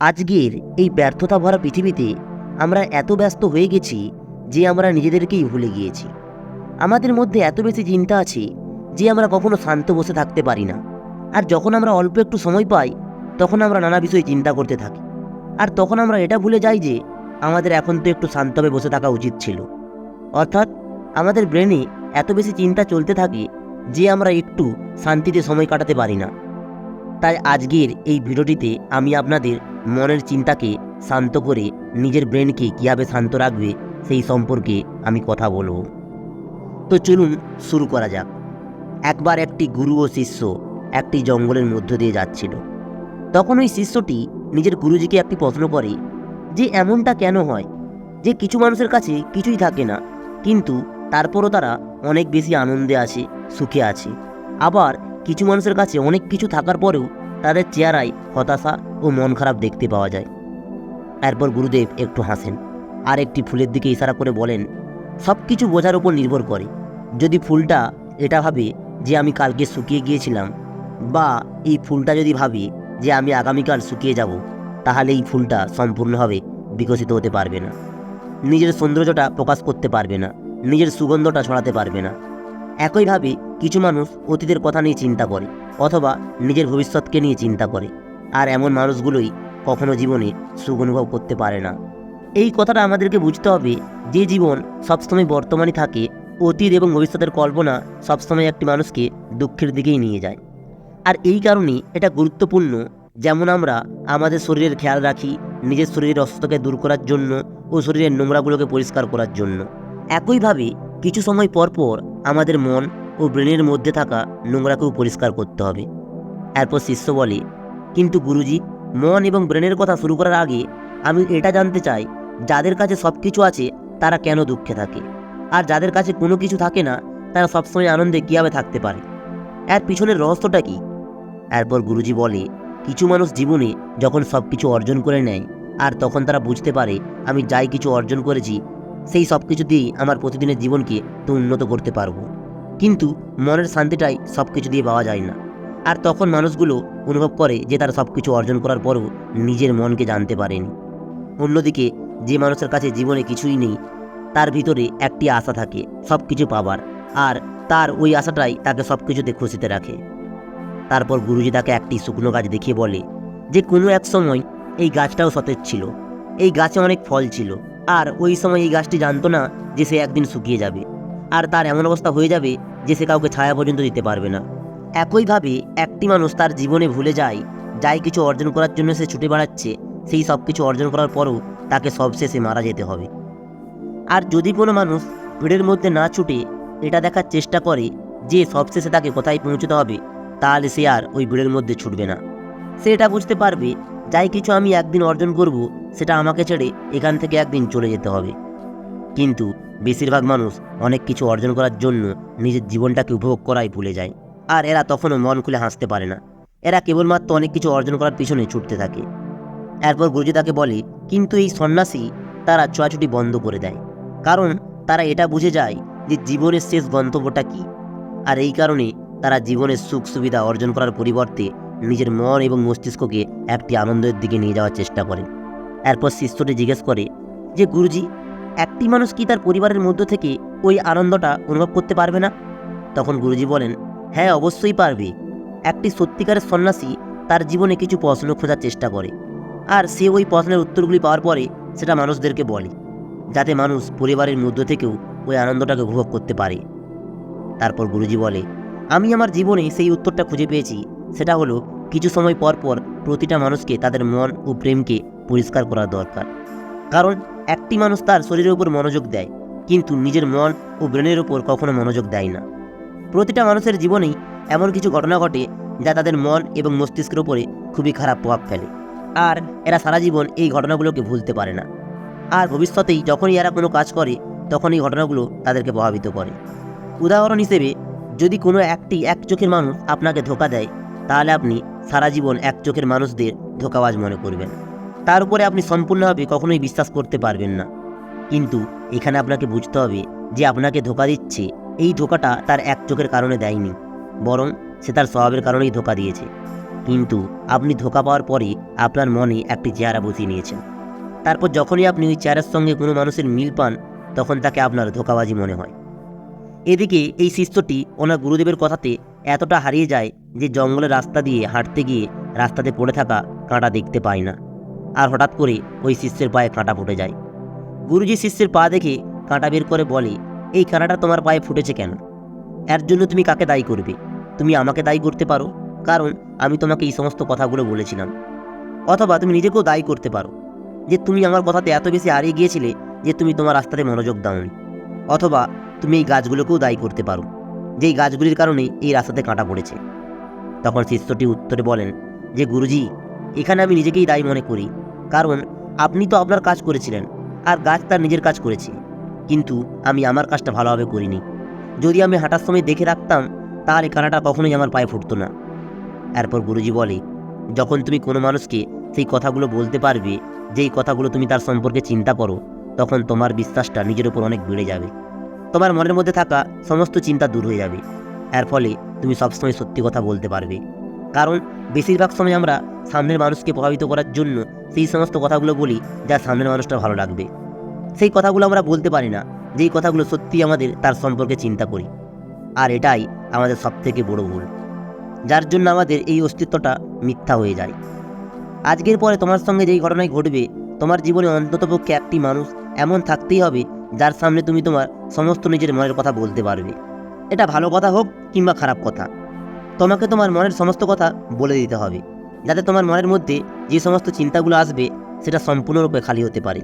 আজকের এই ব্যর্থতা ভরা পৃথিবীতে আমরা এত ব্যস্ত হয়ে গেছি যে আমরা নিজেদেরকেই ভুলে গিয়েছি। আমাদের মধ্যে এত বেশি চিন্তা আছে যে আমরা কখনো শান্ত বসে থাকতে পারি না। আর যখন আমরা অল্প একটু সময় পাই তখন আমরা নানা বিষয়ে চিন্তা করতে থাকি। আর তখন আমরা এটা ভুলে যাই যে আমাদের এখন তো একটু শান্তভাবে বসে থাকা উচিত ছিল। অর্থাৎ আমাদের ব্রেনে এত বেশি চিন্তা চলতে থাকে যে আমরা একটু শান্তিতে সময় কাটাতে পারি না। তাই আজকের এই ভিডিওটিতে আমি আপনাদের মনের চিন্তাকে শান্ত করে নিজের ব্রেনকে কীভাবে শান্ত রাখবে সেই সম্পর্কে আমি কথা বলবো। তো চলুন শুরু করা যাক। একবার একটি গুরু ও শিষ্য একটি জঙ্গলের মধ্য দিয়ে যাচ্ছিল। তখন ওই শিষ্যটি নিজের গুরুজিকে একটি প্রশ্ন করে যে এমনটা কেন হয় যে কিছু মানুষের কাছে কিছুই থাকে না, কিন্তু তারপরও তারা অনেক বেশি আনন্দে আছে, সুখে আছে। আবার কিছু মানুষের কাছে অনেক কিছু থাকার পরেও তাদের চেহারায় হতাশা ও মন খারাপ দেখতে পাওয়া যায়। এরপর গুরুদেব একটু হাসেন আর একটি ফুলের দিকে ইশারা করে বলেন, সব কিছু বোঝার উপর নির্ভর করে। যদি ফুলটা এটা ভাবে যে আমি কালকে শুকিয়ে গিয়েছিলাম, বা এই ফুলটা যদি ভাবে যে আমি আগামীকাল শুকিয়ে যাব, তাহলে এই ফুলটা সম্পূর্ণভাবে বিকশিত হতে পারবে না, নিজের সৌন্দর্যটা প্রকাশ করতে পারবে না, নিজের সুগন্ধটা ছড়াতে পারবে না। একইভাবে কিছু মানুষ অতীতের কথা নিয়ে চিন্তা করে অথবা নিজের ভবিষ্যৎকে নিয়ে চিন্তা করে, আর এমন মানুষগুলোই কখনো জীবনে সুখ অনুভব করতে পারে না। এই কথাটা আমাদেরকে বুঝতে হবে যে জীবন সবসময় বর্তমানে থাকে, অতীত এবং ভবিষ্যতের কল্পনা সবসময় একটি মানুষকে দুঃখের দিকেই নিয়ে যায়। আর এই কারণেই এটা গুরুত্বপূর্ণ, যেমন আমরা আমাদের শরীরের খেয়াল রাখি নিজের শরীরের অসুস্থতাকে দূর করার জন্য ও শরীরের নোংরাগুলোকে পরিষ্কার করার জন্য। একইভাবে কিছু সময় পর পর আমাদের মন ও ব্রেনের মধ্যে থাকা নোংরাকেও পরিষ্কার করতে হবে। এরপর শিষ্য বলে, কিন্তু গুরুজি, মন এবং ব্রেনের কথা শুরু করার আগে আমি এটা জানতে চাই, যাদের কাছে সব কিছু আছে তারা কেন দুঃখে থাকে, আর যাদের কাছে কোনো কিছু থাকে না তারা সবসময় আনন্দে কীভাবে থাকতে পারে? এর পিছনের রহস্যটা কী? এরপর গুরুজি বলে, কিছু মানুষ জীবনে যখন সব কিছু অর্জন করে নেয় আর তখন তারা বুঝতে পারে আমি যাই কিছু অর্জন করেছি সেই সব কিছু দিয়েই আমার প্রতিদিনের জীবনকে তো উন্নত করতে পারবো, কিন্তু মনের শান্তিটাই সব কিছু দিয়ে পাওয়া যায় না। আর তখন মানুষগুলো অনুভব করে যে তারা সব কিছু অর্জন করার পরও নিজের মনকে জানতে পারেনি। অন্যদিকে যে মানুষের কাছে জীবনে কিছুই নেই, তার ভিতরে একটি আশা থাকে সব কিছু পাবার, আর তার ওই আশাটাই তাকে সব কিছুতে খুশিতে রাখে। তারপর গুরুজি তাকে একটি শুকনো গাছ দেখিয়ে বলে যে কোনো এক সময় এই গাছটাও সতেজ ছিল, এই গাছে অনেক ফল ছিল, আর ওই সময় এই গাছটি জানতো না যে সে একদিন শুকিয়ে যাবে, আর তার এমন অবস্থা হয়ে যাবে যে সে কাউকে ছায়া পর্যন্ত দিতে পারবে না। একইভাবে একটি মানুষ তার জীবনে ভুলে যায় যাই কিছু অর্জন করার জন্য সে ছুটে বেড়াচ্ছে, সেই সব কিছু অর্জন করার পরও তাকে সবশেষে মারা যেতে হবে। আর যদি কোনো মানুষ ভিড়ের মধ্যে না ছুটে এটা দেখার চেষ্টা করে যে সবশেষে তাকে কোথায় পৌঁছতে হবে, তাহলে সে আর ওই ভিড়ের মধ্যে ছুটবে না। সে এটা বুঝতে পারবে যাই কিছু আমি একদিন অর্জন করব সেটা আমাকে ছেড়ে এখান থেকে একদিন চলে যেতে হবে। কিন্তু বেশিরভাগ মানুষ অনেক কিছু অর্জন করার জন্য নিজের জীবনটাকে উপভোগ করাই ভুলে যায়, আর এরা তখনও মন খুলে হাসতে পারে না। এরা কেবলমাত্র অনেক কিছু অর্জন করার পিছনে ছুটতে থাকে। এরপর গুরুজি তাকে বলে, কিন্তু এই সন্ন্যাসী তারা ছোঁয়াছুটি বন্ধ করে দেয়, কারণ তারা এটা বুঝে যায় যে জীবনের শেষ গন্তব্যটা কী। আর এই কারণে তারা জীবনের সুখ সুবিধা অর্জন করার পরিবর্তে নিজের মন এবং মস্তিষ্ককে একটি আনন্দের দিকে নিয়ে যাওয়ার চেষ্টা করে। এরপর শিষ্যটি জিজ্ঞেস করে যে গুরুজি, একটি মানুষ কি তার পরিবারের মধ্য থেকে ওই আনন্দটা অনুভব করতে পারবে না? তখন গুরুজি বলেন, হ্যাঁ, অবশ্যই পারবে। একটি সত্যিকারের সন্ন্যাসী তার জীবনে কিছু প্রশ্ন খোঁজার চেষ্টা করে, আর সে ওই প্রশ্নের উত্তরগুলি পাওয়ার পরে সেটা মানুষদেরকে বলে, যাতে মানুষ পরিবারের মধ্য থেকেও ওই আনন্দটাকে উপভোগ করতে পারে। তারপর গুরুজি বলে, আমি আমার জীবনে সেই উত্তরটা খুঁজে পেয়েছি। সেটা হলো কিছু সময় পর পর প্রতিটা মানুষকে তাদের মন ও প্রেমকে পরিষ্কার করা দরকার। কারণ একটি মানুষ তার শরীরের উপর মনোযোগ দেয়, কিন্তু নিজের মন ও ব্রেনের উপর কখনো মনোযোগ দেয় না। প্রতিটা মানুষের জীবনেই এমন কিছু ঘটনা ঘটে যা তাদের মন এবং মস্তিষ্কের উপরে খুবই খারাপ প্রভাব ফেলে, আর এরা সারা জীবন এই ঘটনাগুলোকে ভুলতে পারে না। আর ভবিষ্যতেই যখনই এরা কোনো কাজ করে তখন এই ঘটনাগুলো তাদেরকে প্রভাবিত করে। উদাহরণ হিসেবে, যদি কোনো এক চোখের মানুষ আপনাকে ধোঁকা দেয়, তাহলে আপনি সারা জীবন এক চোখের মানুষদের ধোঁকাবাজ মনে করবেন। তার উপরে আপনি সম্পূর্ণভাবে কখনোই বিশ্বাস করতে পারবেন না। কিন্তু এখানে আপনাকে বুঝতে হবে যে আপনাকে ধোঁকা দিচ্ছে, এই ধোঁকাটা তার এক চোখের কারণে দেয়নি, বরং সে তার স্বভাবের কারণেই ধোঁকা দিয়েছে। কিন্তু আপনি ধোঁকা পাওয়ার পরে আপনার মনে একটি চেহারা বসিয়ে নিয়েছেন। তারপর যখনই আপনি ওই চেহারার সঙ্গে কোনো মানুষের মিল পান, তখন তাকে আপনার ধোঁকাবাজি মনে হয়। এদিকে এই শিষ্যটি ওনার গুরুদেবের কথাতে এতটা হারিয়ে যায় যে জঙ্গলের রাস্তা দিয়ে হাঁটতে গিয়ে রাস্তাতে পড়ে থাকা কাঁটা দেখতে পায় না। আর হঠাৎ করে ওই শিষ্যের পায়ে কাঁটা ফুটে যায়। গুরুজি শিষ্যের পা দেখে কাঁটা বের করে বলে, এই কাঁটাটা তোমার পায়ে ফুটেছে কেন? এর জন্য তুমি কাকে দায়ী করবে? তুমি আমাকে দায়ী করতে পারো, কারণ আমি তোমাকে এই সমস্ত কথাগুলো বলেছিলাম। অথবা তুমি নিজেকেও দায়ী করতে পারো যে তুমি আমার কথাতে এত বেশি হারিয়ে গিয়েছিলে যে তুমি তোমার রাস্তাতে মনোযোগ দাওনি। অথবা তুমি এই গাছগুলোকেও দায়ী করতে পারো, যেই গাছগুলির কারণে এই রাস্তাতে কাঁটা পড়েছে। তখন শিষ্যটি উত্তরে বলেন যে গুরুজি, এখানে আমি নিজেকেই দায়ী মনে করি, কারণ আপনি তো আপনার কাজ করেছিলেন আর গাছ তার নিজের কাজ করেছে, কিন্তু আমি আমার কাজটা ভালোভাবে করিনি। যদি আমি হাঁটার সময় দেখে রাখতাম তাহলে কাঁটাটা কখনোই আমার পায়ে ফুটতো না। এরপর গুরুজি বলে, যখন তুমি কোনো মানুষকে সেই কথাগুলো বলতে পারবে যেই কথাগুলো তুমি তার সম্পর্কে চিন্তা করো, তখন তোমার বিশ্বাসটা নিজের উপর অনেক বেড়ে যাবে। তোমার মনের মধ্যে থাকা সমস্ত চিন্তা দূর হয়ে যাবে। এর ফলে তুমি সবসময় সত্যি কথা বলতে পারবে। কারণ বেশিরভাগ সময় আমরা সামনের মানুষকে প্রভাবিত করার জন্য সেই সমস্ত কথাগুলো বলি যা সামনের মানুষটা ভালো লাগবে। সেই কথাগুলো আমরা বলতে পারি না যেই কথাগুলো সত্যি আমাদের তার সম্পর্কে চিন্তা করি। আর এটাই আমাদের সবথেকে বড় ভুল, যার জন্য আমাদের এই অস্তিত্বটা মিথ্যা হয়ে যায়। আজকের পরে তোমার সঙ্গে যেই ঘটনাই ঘটবে, তোমার জীবনে অন্ততপক্ষে একটি মানুষ এমন থাকতেই হবে যার সামনে তুমি তোমার সমস্ত নিজের মনের কথা বলতে পারবে। এটা ভালো কথা হোক কিংবা খারাপ কথা, তোমাকে তোমার মনের সমস্ত কথা বলে দিতে হবে, যাতে তোমার মনের মধ্যে যে সমস্ত চিন্তাগুলো আসবে সেটা সম্পূর্ণরূপে খালি হতে পারে।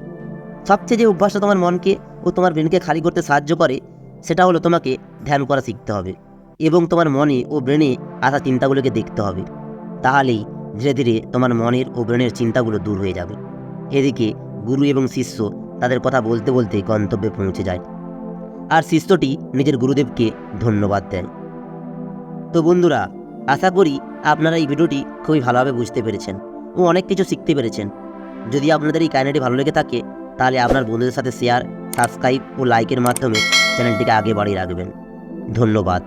সবচেয়ে যে অভ্যাসটা তোমার মনকে ও তোমার ব্রেনকে খালি করতে সাহায্য করে, সেটা হলো তোমাকে ধ্যান করা শিখতে হবে এবং তোমার মনে ও ব্রেনে আসা চিন্তাগুলোকে দেখতে হবে। তাহলেই ধীরে ধীরে তোমার মনের ও ব্রেনের চিন্তাগুলো দূর হয়ে যাবে। এদিকে গুরু এবং শিষ্য তাদের কথা বলতে বলতে গন্তব্যে পৌঁছে যায়, আর শিষ্যটি নিজের গুরুদেবকে ধন্যবাদ দেন। তো বন্ধুরা, আশা করি আপনারা এই ভিডিওটি খুবই ভালোভাবে বুঝতে পেরেছেন ও অনেক কিছু শিখতে পেরেছেন। যদি আপনাদের এই কাহিনীটি ভালো লেগে থাকে, তাহলে আপনার বন্ধুদের সাথে শেয়ার, সাবস্ক্রাইব ও লাইকের মাধ্যমে চ্যানেলটিকে আগে বাড়িয়ে রাখবেন। ধন্যবাদ।